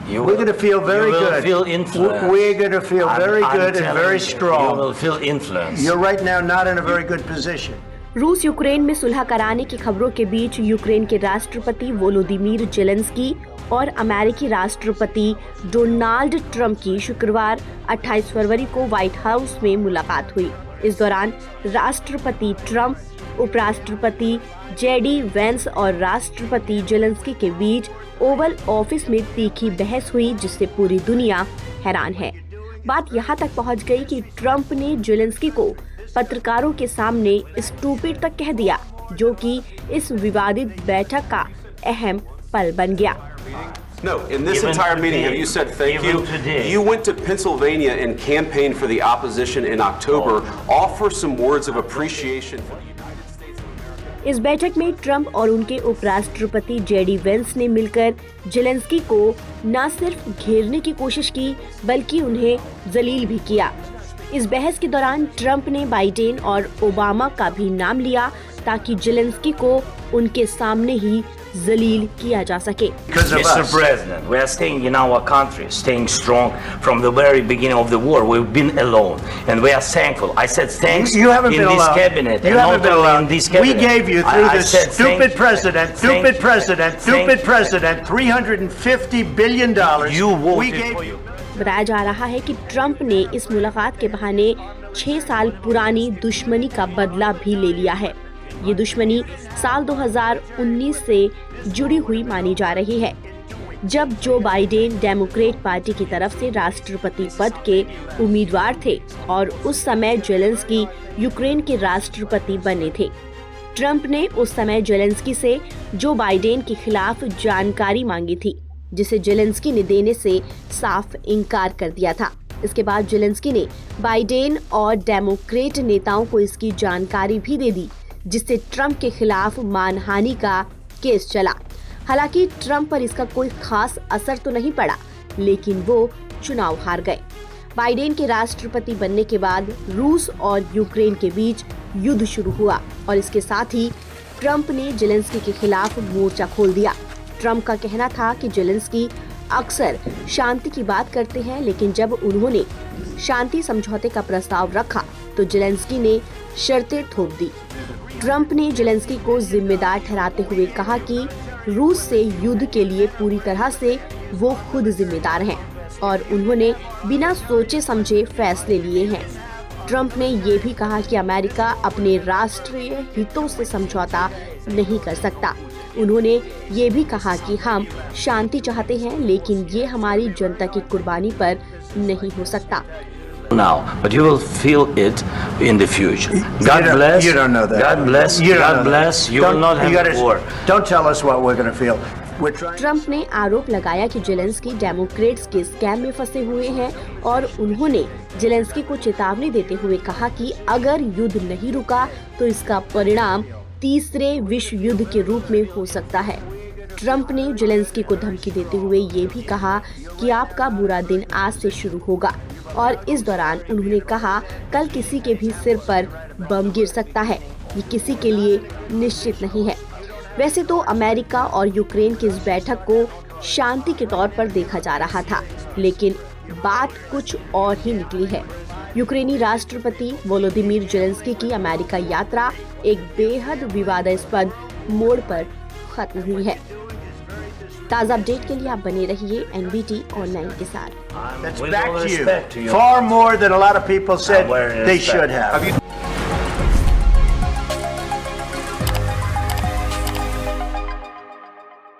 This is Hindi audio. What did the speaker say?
We're going to feel very you will good. Feel influenced. We're going to feel very good and very strong. You will feel influenced. You're right now not in a very good position. रूस यूक्रेन में सुलह कराने की खबरों के बीच यूक्रेन के राष्ट्रपति वोलोदिमीर जेलेंस्की और अमेरिकी राष्ट्रपति डोनाल्ड ट्रंप की शुक्रवार 28 फरवरी को व्हाइट हाउस में मुलाकात हुई। इस दौरान राष्ट्रपति ट्रंप, उपराष्ट्रपति जेडी वेंस और राष्ट्रपति जेलेंस्की के बीच ओवल ऑफिस में तीखी बहस हुई, जिससे पूरी दुनिया हैरान है। बात यहाँ तक पहुँच गई कि ट्रंप ने जेलेंस्की को पत्रकारों के सामने स्टूपिड तक कह दिया, जो कि इस विवादित बैठक का अहम पल बन गया। No, in this entire meeting, have you said thank you? You went to Pennsylvania and campaigned for the opposition in October. Offer some words of appreciation for the United States of America. इस बैठक में ट्रंप और उनके उपराष्ट्रपति जेडी वेंस ने मिलकर जेलेंस्की को न सिर्फ घेरने की कोशिश की, बल्कि उन्हें जलील भी किया। इस बहस के दौरान ट्रंप ने बाइडेन और ओबामा का भी नाम लिया, ताकि जेलेंस्की को उनके सामने ही जलील किया जा सके। Mr. President, we are staying in our country, staying strong from the very beginning of the war. We've been alone, and we are thankful. I said thanks you haven't in been this alone. cabinet, you and haven't not been only alone. in this cabinet. We gave you through I this said stupid president, $350 billion. You voted we gave for you. बताया जा रहा है कि ट्रंप ने इस मुलाकात के बहाने 6 साल पुरानी दुश्मनी का बदला भी ले लिया है। ये दुश्मनी साल 2019 से जुड़ी हुई मानी जा रही है, जब जो बाइडेन डेमोक्रेट पार्टी की तरफ से राष्ट्रपति पद के उम्मीदवार थे और उस समय जेलेंस्की यूक्रेन के राष्ट्रपति बने थे। ट्रंप ने उस समय जेलेंस्की से जो बाइडेन के खिलाफ जानकारी मांगी थी, जिसे जेलेंस्की ने देने से साफ इनकार कर दिया था। इसके बाद जेलेंस्की ने बाइडेन और डेमोक्रेट नेताओं को इसकी जानकारी भी दे दी, जिससे ट्रंप के खिलाफ मानहानि का केस चला। हालांकि ट्रंप पर इसका कोई खास असर तो नहीं पड़ा, लेकिन वो चुनाव हार गए। बाइडेन के राष्ट्रपति बनने के बाद रूस और यूक्रेन के बीच युद्ध शुरू हुआ और इसके साथ ही ट्रंप ने जेलेंस्की के खिलाफ मोर्चा खोल दिया। ट्रंप का कहना था कि जेलेंस्की अक्सर शांति की बात करते हैं, लेकिन जब उन्होंने शांति समझौते का प्रस्ताव रखा तो जेलेंस्की ने शर्तें थोप दी। ट्रंप ने जेलेंस्की को जिम्मेदार ठहराते हुए कहा कि रूस से युद्ध के लिए पूरी तरह से वो खुद जिम्मेदार हैं और उन्होंने बिना सोचे समझे फैसले लिए हैं। ट्रंप ने ये भी कहा कि अमेरिका अपने राष्ट्रीय हितों से समझौता नहीं कर सकता। उन्होंने ये भी कहा कि हम शांति चाहते हैं, लेकिन ये हमारी जनता की कुर्बानी पर नहीं हो सकता। Now, but you will feel it in the future. God bless. You don't know that. God bless. You God bless. You will not have war. Don't tell us what we're going to feel. Trump ने आरोप लगाया कि जेलेंस्की डेमोक्रेट्स के स्कैम में फंसे हुए हैं और उन्होंने जेलेंस्की को चेतावनी देते हुए कहा कि अगर युद्ध नहीं रुका तो इसका परिणाम तीसरे विश्व युद्ध के रूप में हो सकता है। ट्रंप ने जेलेंस्की को धमकी देते हुए ये भी कहा कि आपका बुरा दिन आज से शुरू होगा और इस दौरान उन्होंने कहा कल किसी के भी सिर पर बम गिर सकता है, ये किसी के लिए निश्चित नहीं है। वैसे तो अमेरिका और यूक्रेन की इस बैठक को शांति के तौर पर देखा जा रहा था, लेकिन बात कुछ और ही निकली है। यूक्रेनी राष्ट्रपति वोलोदिमीर जेलेंस्की की अमेरिका यात्रा एक बेहद विवादास्पद मोड़ पर खत्म हुई है। ताज़ा अपडेट के लिए आप बने रहिए NBT ऑनलाइन के साथ। That's back to you. Far more than a lot of people said they should have.